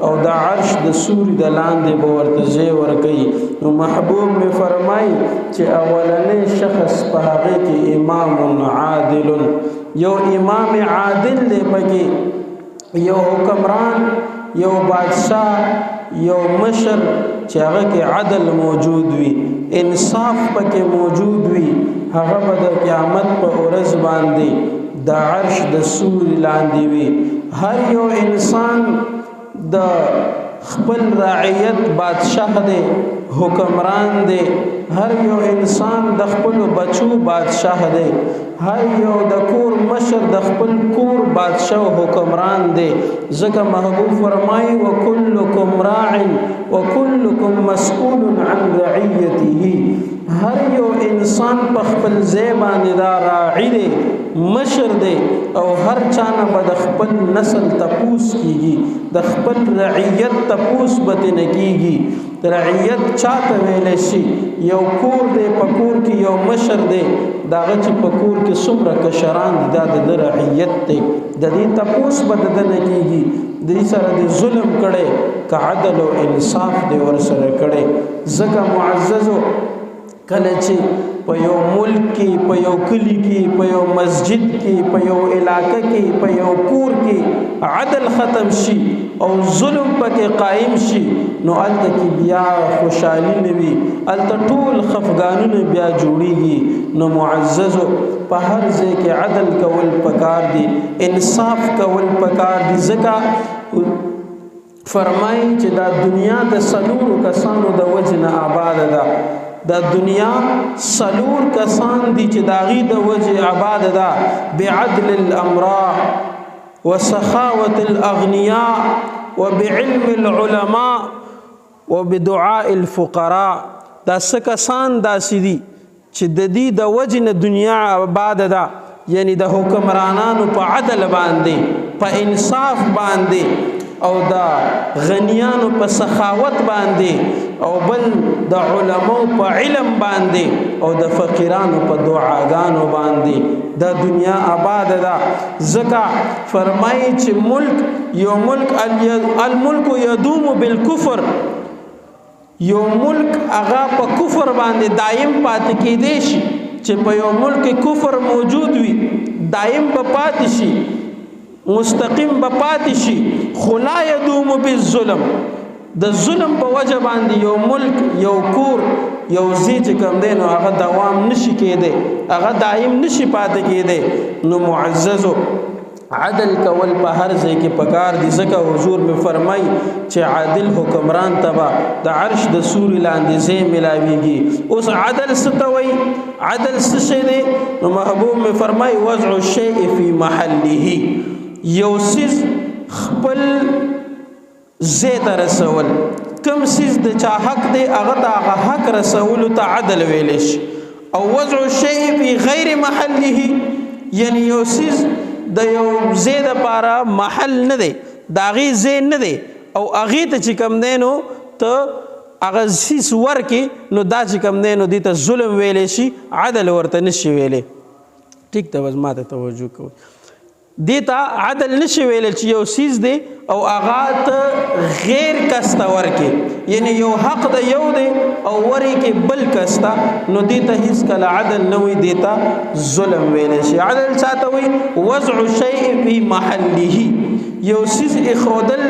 او د عرش د سوري د لاندې به ورته ځای ورکوي. نو محبوب مې فرمایي چې اولنی شخص په هغې کې امام عادل، یو امام عادل دی پکې، یو حکمران، یو بادشاه، یو مشر چې هغه کې عدل موجود وي، انصاف پکې موجود وي. هغه به د قیامت په ورځ باندې د عرش د سوري لاندې وي. هر یو انسان د خپل رعیت بادشاه دی، حکمران دی. هر یو انسان د خپل بچو بادشاه دی. هر یو د کور مشر د خپل کور بادشاه او حکمران دی. ځکه محبوب فرمایي وکلکم راع وکلکم مسئول عن رعیته. هر یو انسان په خپل ځای باندې دا راعي دی، مشر دی، او هر چانه به د خپل نسل تپوس کیږي، د خپل رعیت تپوس به ترې کیږي. رعیت چاته ویلی شي؟ یو کور دی، په کور کې یو مشر دی، د هغه چې په کور کې څومره کشران دي دا د ده رعیت دی، د دې تپوس به د ده نه کیږي. دې سره د ظلم کړی که عدل او انصاف دی ورسره کړی. ځکه معززو کله چې په یو ملک کې، په یو کلی کې، په یو مسجد کې، په یو علاقه کې، په یو کور کې عدل ختم شي او ظلم پکې قائم شي، نو هلته کې بیا خوشحالي نه وي، هلته ټول خفګانونه بیا جوړیږي. نو معززو په هر ځای کې عدل کول پکار دي، انصاف کول پکار دي. ځکه فرمایي چې دا دنیا د څلورو کسانو د وجې نه آباده ده. دا دنیا سلور کسان دي چې داغي د وجه آباد ده. بعدل الامراء وسخاوة الاغنیاء وبعلم العلماء وبدعاء الفقراء. دا سکسان داسې دي چې د دې د وجه نه دنیا آباد ده، یعنی د حکمرانانو په عدل باندې، په انصاف باندې، او دا غنیانو په سخاوت باندې، او بل د علماو په علم باندې، او د فقیرانو په دعاګانو باندې دا دنیا آباد ده. ځکه فرمایي چې ملک یو ملک الملک یدوم بالکفر، یو ملک هغه په کفر باندې دایم پاتې کېدی شي. چې په یو ملک کفر موجود وي دایم به پاتې شي، مستقیم به پاتې شي، خو لا یدوم بالظلم. د ظلم په وجه باندې یو ملک، یو کور، یو ځای چې کوم دی نو هغه دوام نشي کېدی، هغه دایم نشي پاتې کېدی. نو معززو عدل کول په هر ځای کې پکار دي. ځکه حضور مې فرمایي چې عادل حکمران ته به د عرش د سوري لاندې ځای ملاویږي. اوس عدل څه ته وایي؟ عدل څه شی دی؟ نو محبوب مې فرمایي وضع الشیء فی محله، یو څیز خپل ځای ته رسول. کوم څیز د چا حق دی هغه ته هغه حق رسولو ته عدل ویلی شي. او وضع الشیء فی غیر محله، یعنی یو څیز د یو ځای دپاره محل نه دی، د هغې ځای نه دی، او هغې ته چې کوم دی نو ته هغه څیز ورکې، نو دا چې کوم دی نو دې ته ظلم ویلی شي، عدل ورته نشي ویلی. ټیک ده، بس ما ته توجه کوئ. دې ته عدل نشي ویلی چې یو څیز دی او هغه ته غیر کس ته ورکې، یعنی یو حق د یو دی او ورکې بل کس ته، نو دې ته هیڅکله عدل نه وي، دې ته ظلم ویلی شي. عدل چا ته وایي؟ وضع شیء فی محله، یو څیز ایښودل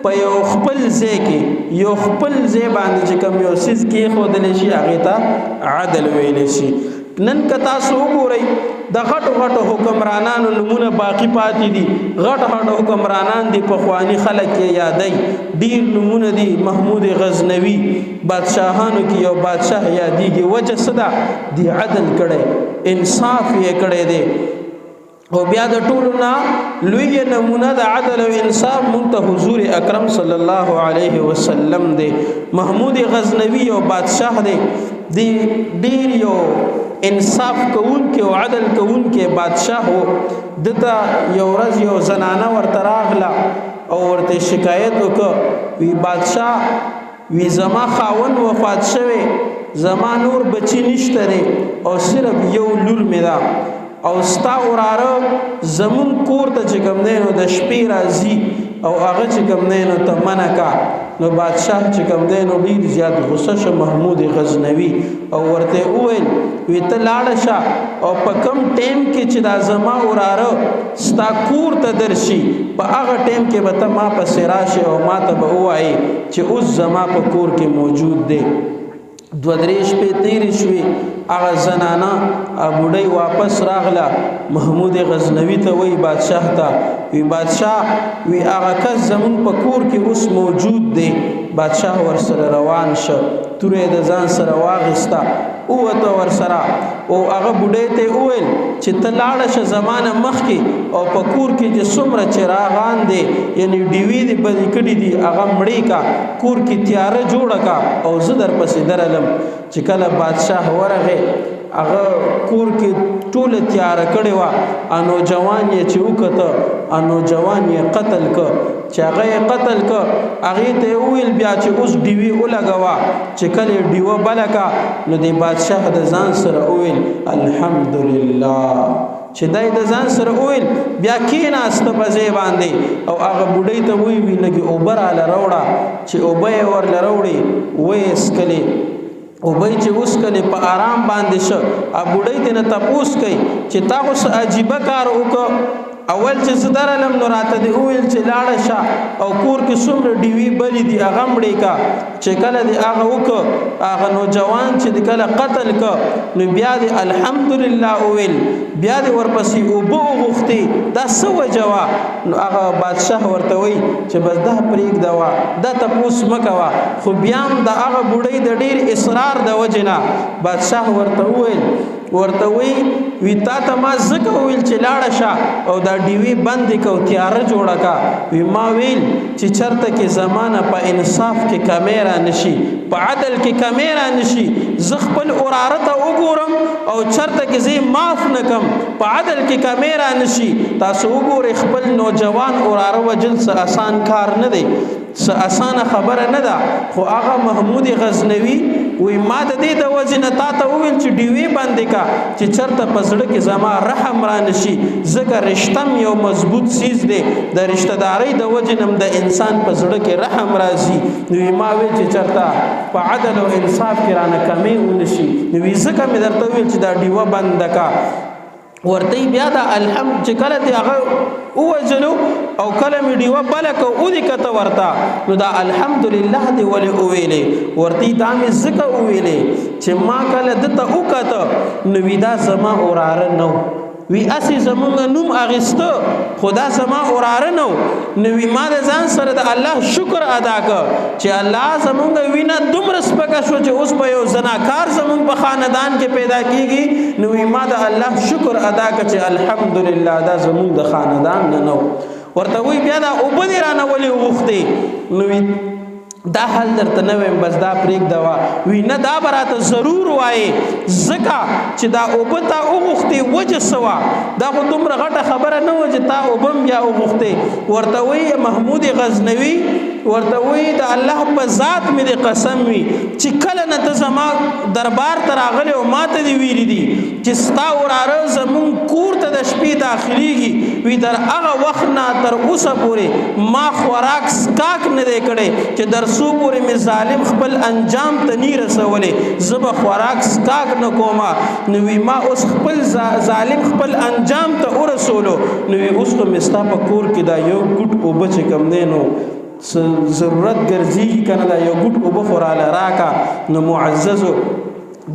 په یو خپل ځای کې، یو خپل ځای باندې چې کوم یو څیز کې ایښودلی شي هغې ته عدل ویلی شي. نن که تاسو وګورئ د غټو غټو حکمرانانو نومونه باقی پاتې دي، غټ غټ حکمرانان دي، پخواني خلک یې یادوي، ډېر نومونه دي. محمود غزنوي بادشاهانو کې یو بادشاه یادېږي، وجه څه ده؟ دی عدل کړی، انصاف یې کړی دی. او بیا د ټولو نه لوی نمونه د عدل او انصاف مونږ ته حضور اکرم صلی الله علیه وسلم دی. محمود غزنوي یو بادشاه دی، دی ډیر یو انصاف کوونکی او عدل کوونکی بادشاه و. دته یو ورځ یو زنانه ورته راغله او ورته شکایت وکړه، وی بادشاه وی زما خاون وفات شوی، زما نور بچی نشته دی او صرف یو لور مې ده، او ستا وراره زمون کور ته چې کوم دی نو د شپې راځي او هغه چې کوم دی نو ته منع کا نو بادشاه چې کوم دی نو ډېر زیات غصه شو محمود غزنوي او ورته وویل وی ته لاړه شه او په کم ټیم کې چې دا زما وراره ستا کور ته درشي په هغه ټیم کې به ته ما پسې راشې او ما ته به ووایې چې اوس زما په کور کې موجود دی 2-3 شپې تیرې شوې هغه زنانه بوډۍ واپس راغله محمود غزنوي ته وی بادشاه ته وی بادشاه وی هغه کس زمون په کور کې اوس موجود دی بادشاه ورسره روان شه تورې د ځان سره واغسته اوته ورسره او هغه بوډۍ ته وویل چې ته لاړه شه زمانه مخکې او په کور کې چې څومره چراغان دی یعنی ډیوې دې بلې کړي دي هغه مړې کا کور کې تیاره جوړه کا او زه درپسې درلم چې کله بادشاه ورغی هغه کور کې ټوله تیاره کړې وه نوجوان یې چې وکته نوجوان یې قتل که چې هغه یې قتل که هغې ته یې وویل بیا چې اوس ډیوې ولګوه چې کله یې ډیوه بله که نو د بادشاه د ځان سره وویل الحمدلله چې دی د ځان سره وویل بیا کېناسته په ځای باندې او هغه بوډۍ ته وویل لږې اوبه راله راوړه چې اوبه یې ورله راوړې ویې څښلې اوبه چې وسکلې په آرام باندې شه بوډۍ دې نه تپوس کوي چې تا خو څه عجیبه کار وکړه اول چې زه درلم نو راته دې وویل چې لاړه شه او کور کې څومره ډیوې بلې دي هغه مړې کا چې کله دې هغه وکړه هغه نوجوان چې دې کله قتل که نو بیا دې الحمدلله وویل بیا دې ورپسې اوبه وغوښتې دا څه وجه وه نو هغه بادشاه ورته وایي چې بس دا پرېږده وه دا تپوس مه کوه خو بیا هم د هغه بوډۍ د ډېر اصرار د وجې نه بادشاه ورته وویل ورته وی تا ته ما ځکه وویل چې لاړه شه او دا ډیوې بندې که او تیاره جوړه که وی ما ویل چې چرته کې زمانه په انصاف کې کمی را نشي په عدل کې کمی را نشي زه خپل وراره ته وګورم او چرته کې زه معاف نه کم په عدل کې کمی را نشي تاسو وګورئ خپل نوجوان وراره وجل څه اسان کار نه دی څه اسانه خبره نه ده خو هغه محمود غزنوي وی ما د دې د وجې نه تا ته وویل چې ډیوې بندې کا چې چرته په زړه کې زما رحم را نشي ځکه رشتم یو مضبوط څیز دی د رشته دارۍ د وجې نه د انسان په زړه کې رحم راځي نو ما ویل چې چرته په عدل او انصاف کې رانه کمی ونشي نو ځکه مې درته ویل چې دا ډیوه بنده کا ورته بیا دا الحمد چې کله دی هغه ووجلو او کله مې ډیوه بله که ودې کته ورته نو دا الحمدلله دې ولې وویلې ورته دا مې ځکه وویلې چې ما کله دته وکته نو وي دا زما وراره نه وی اسی زمونږ نوم اغسته خدا زما وراره نو نو وی ما د ځان سره د الله شکر ادا کړ چې الله زمونږ وینا دومره سپکه شو چې اوس به یو زناکار زمونږ په خاندان کې پیدا کیږي نو وی ما د الله شکر ادا کړ چې الحمدلله دا زمونږ د خاندان نه نو ورته وی بیا دا اوبه دې رانه ولې وغوښتې نو وی دا حل درته نه ویم بس دا پرېږده وه وی نه دا به راته ضرور وایې ځکه چې دا اوبه تا وغوښتې وجه څه وه دا خو دومره غټه خبره نه وه چې تا اوبه هم بیا وغوښتې ورته وایي محمود غزنوي ورته وایي د الله په ذات مې د قسم وي چې کله نه ته زما دربار ته راغلی او ما ته دې ویلي دي چې ستا وراره زمونږ کور ته د شپې داخلیږي وی در هغه وخت نه تر اوسه پورې ما خوراک سکاک نه دی کړی چې در څو پورې مې ظالم خپل انجام ته نی رسولی زه به خوراک سکاک نه کومه نو وی ما اوس خپل ظالم خپل انجام ته ورسولو نو وی اوس خو مې ستا په کور کې دا یو ګوټ اوبه چې کوم دی نو ضرورت ګرځېږي که نه دا یو ګوټ اوبه خو راله راکه نو معززو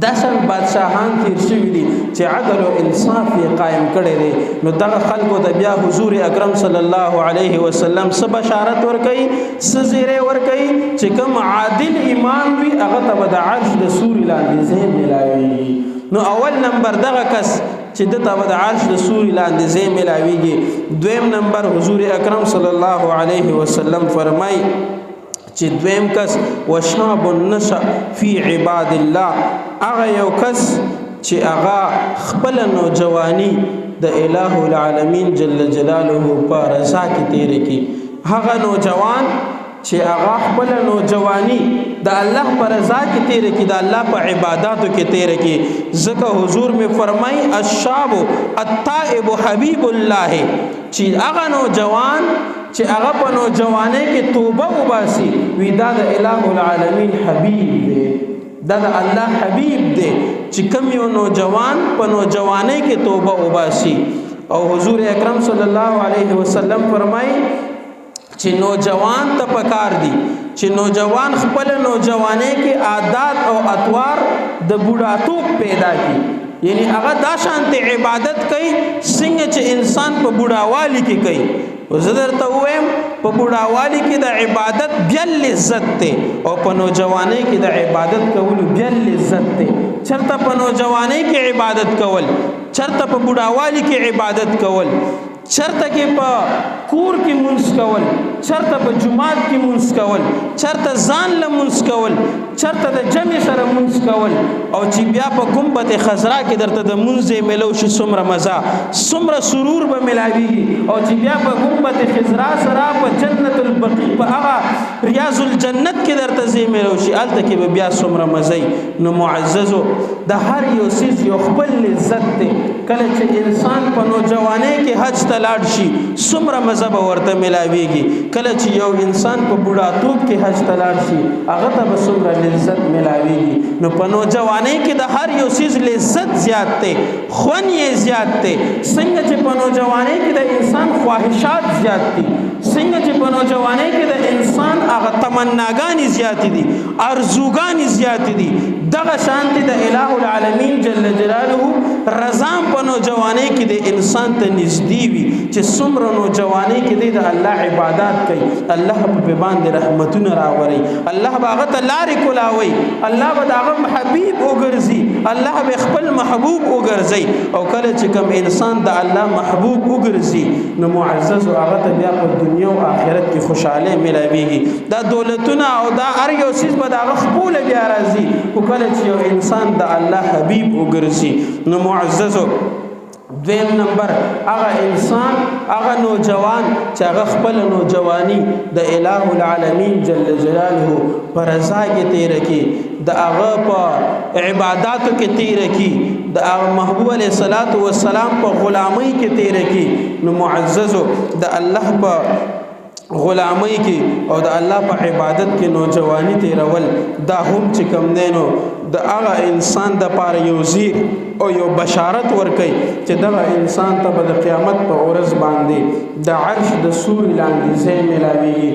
داسن بادشاهان تیر شوي دي چې عدل او انصاف یې قایم کړی دی نو دغه خلکو ته بیا حضور اکرم صلی الله علیه وسلم څه بشارت ورکوي څه زیری ورکوي چې کوم عادل امام وي هغه ته به د عرش د سوري لاندې ځای میلاویږي نو اول نمبر دغه کس چې دته به د عرش د سوري لاندې ځای میلاویږي دویم نمبر حضور اکرم صلی الله علیه وسلم فرمایي چې دویم کس وشاب النشأ فی عباد الله هغه یو کس چې هغه خپل نوجوانی د الٰه العالمین جل جلاله په رضا کې تیرې کړي هغه نوجوان چې هغه خپل نوجوانی د الله پر رضا کې تیر کی د الله په عبادتو کې تیر کی ځکه حضور می فرمای الشاب التائب حبیب الله چې هغه نوجوان چې هغه په نوجوانۍ کې توبه وباسي وی دا د الٰه العالمین حبیب دی دا د الله حبیب دی چې کوم یو نوجوان په نوجوانۍ کې توبه وباسي او حضور اکرم صلی الله علیه وسلم فرمای چې نوجوان ته پکار دي چې نوجوان خپل نوجوانۍ کې عادات او اطوار د بوډاتوب پیدا کړي یعنی هغه دا شانت عبادت کوي څنګه چې انسان په بوډاوالي کې کوي زه درته وایم په بوډاوالي کې د عبادت بیا لذت ته او په نوجوانۍ کې د عبادت کول بیا لذت ته چرته په نوجوانۍ کې عبادت کول چرته په بوډاوالي کې عبادت کول چرته کې په کور کې منځ کول چرته په جمعات کې منځ کول چرته ځان له منځ کول چرته د جمع سره منځ کول او چې بیا په گنبد خضرا کې درته د منځ ملو شي څومره مزه څومره سرور به ملاويږي او چې بیا په گنبد خضرا سره په جنت البقیع په هغه ریاض الجنت کې درته زی ملو شي الته کې بیا څومره مزه نو معززو د هر یو سیز یو خپل لذت دی کله چې انسان په نوجوانۍ کې حج ته لاړ شي څومره مزه به ورته ملاويږي کله چې یو انسان په بوډاتوب کې حج ته لاړ شي هغه ته به څومره لذت ملاويږي نو په نوجوانۍ کې د هر یو سیز لذت زیات دی خون یې زیات دی څنګه چې په نوجوانۍ کې د انسان خواهشات زیات دي څنګه چې په نوجوانۍ کې د انسان هغه تمناګانې زیات دي ارزوګانې زیات دي دغه شانتي د الٰه العالمین جل جلاله رضا په نوجوانۍ کې د انسان ته نږدې وي چې څومره نوجوانۍ کې د الله عبادت کوي الله په باندې رحمتونه راوړي الله هغه ته لارې کولاوي الله به هغه حبیب وګرځي الله به خپل محبوب وګرځي او کله چې کوم انسان د الله محبوب وګرځي نو معزز هغه ته بیا په دنیا او آخرت کې خوشاله ملاويږي دا دولتونه او دا هر یو چیز به هغه خپل بیا راځي او کله چې یو انسان د الله حبیب وګرځي نو معززو دویم نمبر هغه انسان هغه نوجوان چې هغه خپل نوجوانی د الٰه العالمین جل جلاله پر رضا کې تیر کی د هغه په عبادتو کې تیر کی د محبوب علیه الصلاۃ والسلام په غلامی کې تیر کی نو معززو د الله په غلامی کې او د الله په عبادت کې نوجوانی تیرول دا هم چې کم دینو د هغه انسان د پاره یو زیر او یو بشارت ورکي چې دغه انسان ته د قیامت په ورځ باندې د عرش د سور لاندې ځای ملاويږي